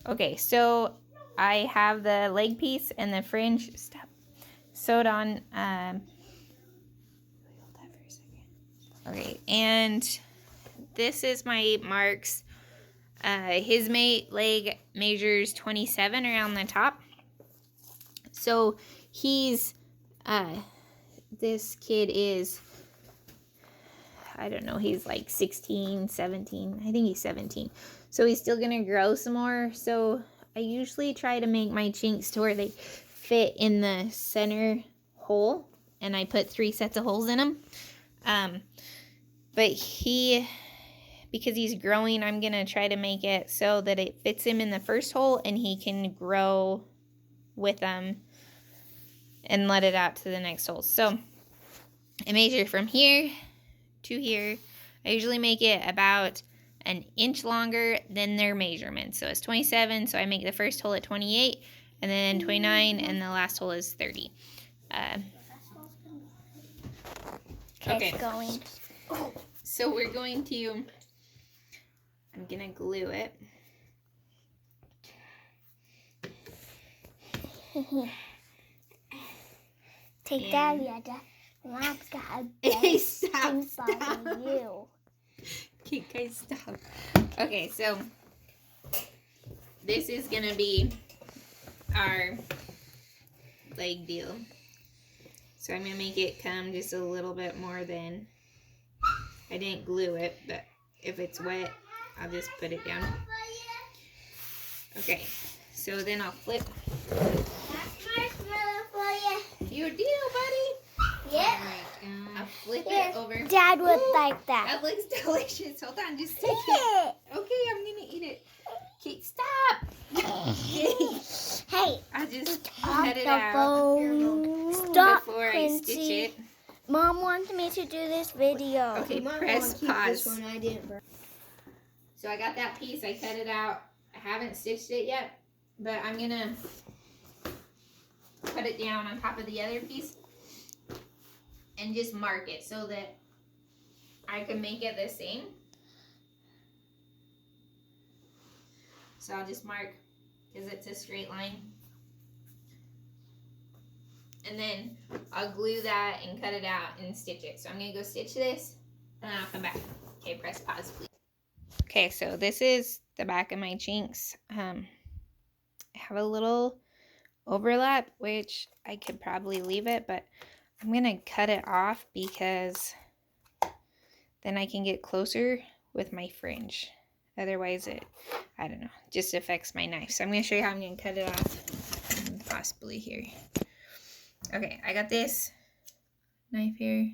Okay, so I have the leg piece and the fringe sewed on. Hold that for a second. Okay, and this is my marks. His leg measures 27 around the top. So he's, this kid is, I don't know, he's like 16, 17. I think he's 17. So he's still gonna grow some more. So I usually try to make my chinks to where they fit in the center hole. And I put 3 sets of holes in them. But because he's growing, I'm gonna try to make it so that it fits him in the first hole and he can grow with them and let it out to the next hole. So I measure from here to here. I usually make it about an inch longer than their measurement. So it's 27, so I make the first hole at 28, and then 29, and the last hole is 30. Okay. It's going. So we're going to, I'm gonna glue it. Take that, Yada. Mom's got a big stink on you. Okay, guys, stop. Okay, so this is gonna be our leg deal. So I'm gonna make it come just a little bit more than, I didn't glue it, but if it's wet, I'll just put it down. Okay, so then I'll flip. Marshmallow for you. You do, buddy. Yeah. I'll flip it over. Dad would like that. That looks delicious. Hold on, just take it. Okay, I'm gonna eat it. Okay, stop. Hey, I just off cut it the out phone. Stop, before I stitch Quincy. it. Mom wants me to do this video. Okay, press pause. This one I didn't. So I got that piece. I cut it out. I haven't stitched it yet, but I'm gonna put it down on top of the other piece and just mark it so that I can make it the same. So I'll just mark because it's a straight line. And then I'll glue that and cut it out and stitch it. So I'm gonna go stitch this and then I'll come back. Okay, press pause, please. Okay, so this is the back of my chinks. I have a little overlap, which I could probably leave it, but I'm gonna cut it off because then I can get closer with my fringe. Otherwise it, I don't know, just affects my knife. So I'm gonna show you how I'm gonna cut it off, possibly here. Okay, I got this knife here.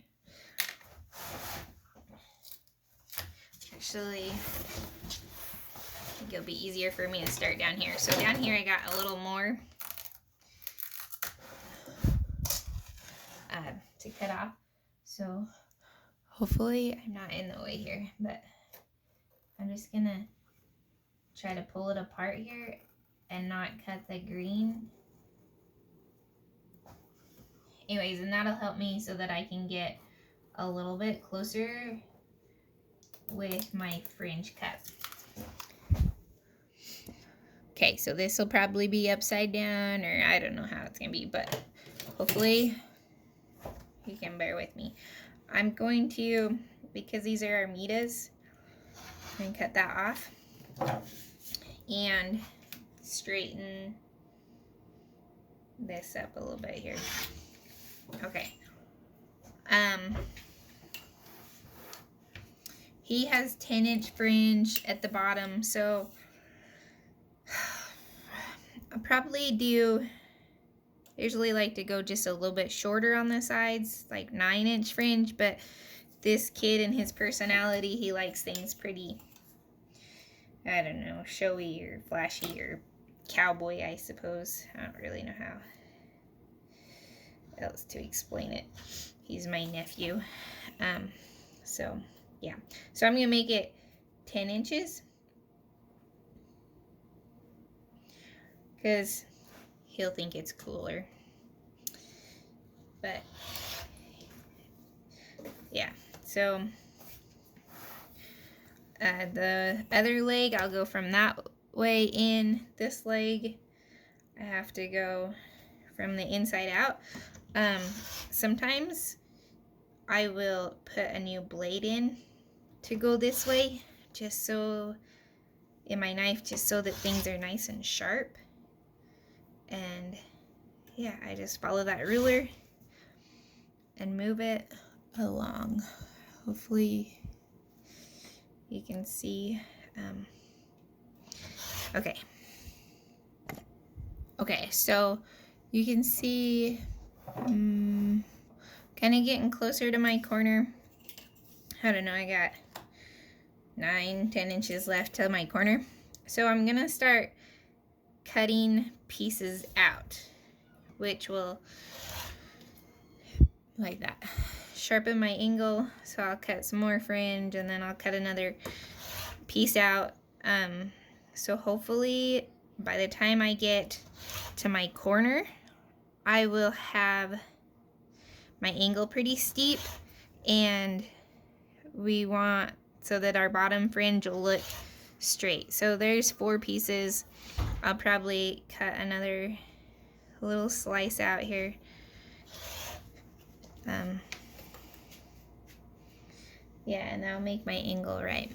Actually, I think it'll be easier for me to start down here. So down here I got a little more to cut off. So hopefully I'm not in the way here, but I'm just gonna try to pull it apart here and not cut the green. Anyways, and that'll help me so that I can get a little bit closer with my fringe cut. Okay, so this will probably be upside down, or I don't know how it's gonna be, but hopefully you can bear with me. I'm going to, because these are Armitas, I'm gonna cut that off and straighten this up a little bit here. Okay. He has 10-inch fringe at the bottom, so I'll probably do, usually like to go just a little bit shorter on the sides, like 9-inch fringe, but this kid and his personality, he likes things pretty, I don't know, showy or flashy or cowboy, I suppose. I don't really know how else to explain it. He's my nephew. So yeah, so I'm gonna make it 10 inches because he'll think it's cooler. But yeah, so the other leg, I'll go from that way in this leg, I have to go from the inside out. Sometimes I will put a new blade in to go this way, just so in my knife, just so that things are nice and sharp. And yeah, I just follow that ruler and move it along. Hopefully you can see. Okay, so you can see kind of getting closer to my corner. I don't know, I got 9-10 inches left to my corner. So I'm gonna start cutting pieces out, which will, like that, sharpen my angle. So I'll cut some more fringe and then I'll cut another piece out. So hopefully by the time I get to my corner, I will have my angle pretty steep, and we want so that our bottom fringe will look straight. So there's 4 pieces. I'll probably cut another little slice out here. Yeah, and that'll make my angle right.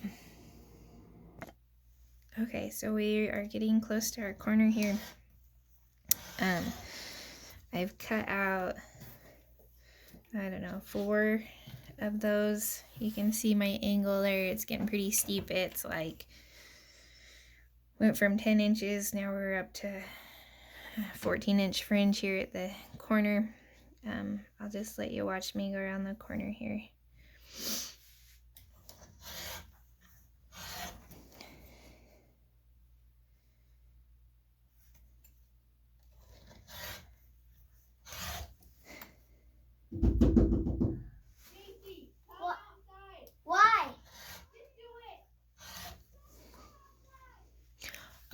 Okay, so we are getting close to our corner here. I've cut out, I don't know, 4 of those. You can see my angle there. It's getting pretty steep. It's like, went from 10 inches, now we're up to 14-inch fringe here at the corner. I'll just let you watch me go around the corner here. Why?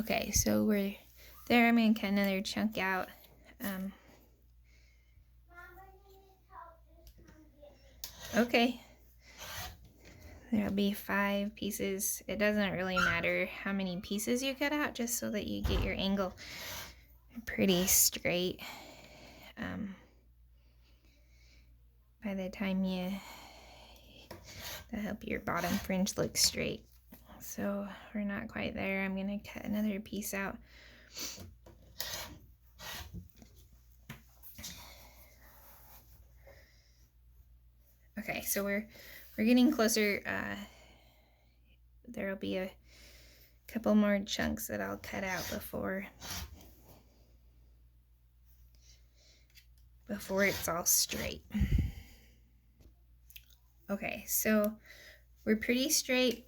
Okay, so we're there. I'm gonna cut another chunk out. Okay, there'll be 5 pieces. It doesn't really matter how many pieces you cut out, just so that you get your angle pretty straight. By the time that'll help your bottom fringe look straight. So we're not quite there. I'm gonna cut another piece out. Okay, so we're getting closer. There'll be a couple more chunks that I'll cut out before it's all straight. Okay, so we're pretty straight.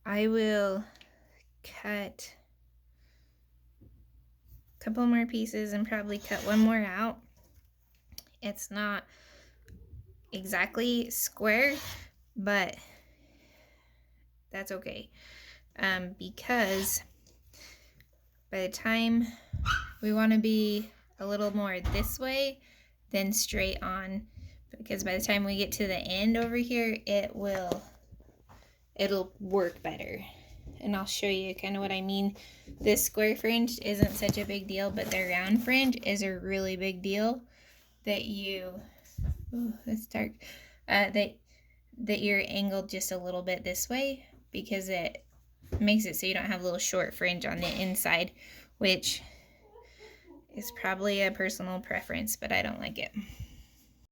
I will cut a couple more pieces and probably cut one more out. It's not exactly square, but that's okay, because by the time we want to be a little more this way than straight on, because by the time we get to the end over here, it'll work better. And I'll show you kind of what I mean. This square fringe isn't such a big deal, but the round fringe is a really big deal. That it's dark. That you're angled just a little bit this way, because it makes it so you don't have a little short fringe on the inside, which is probably a personal preference, but I don't like it.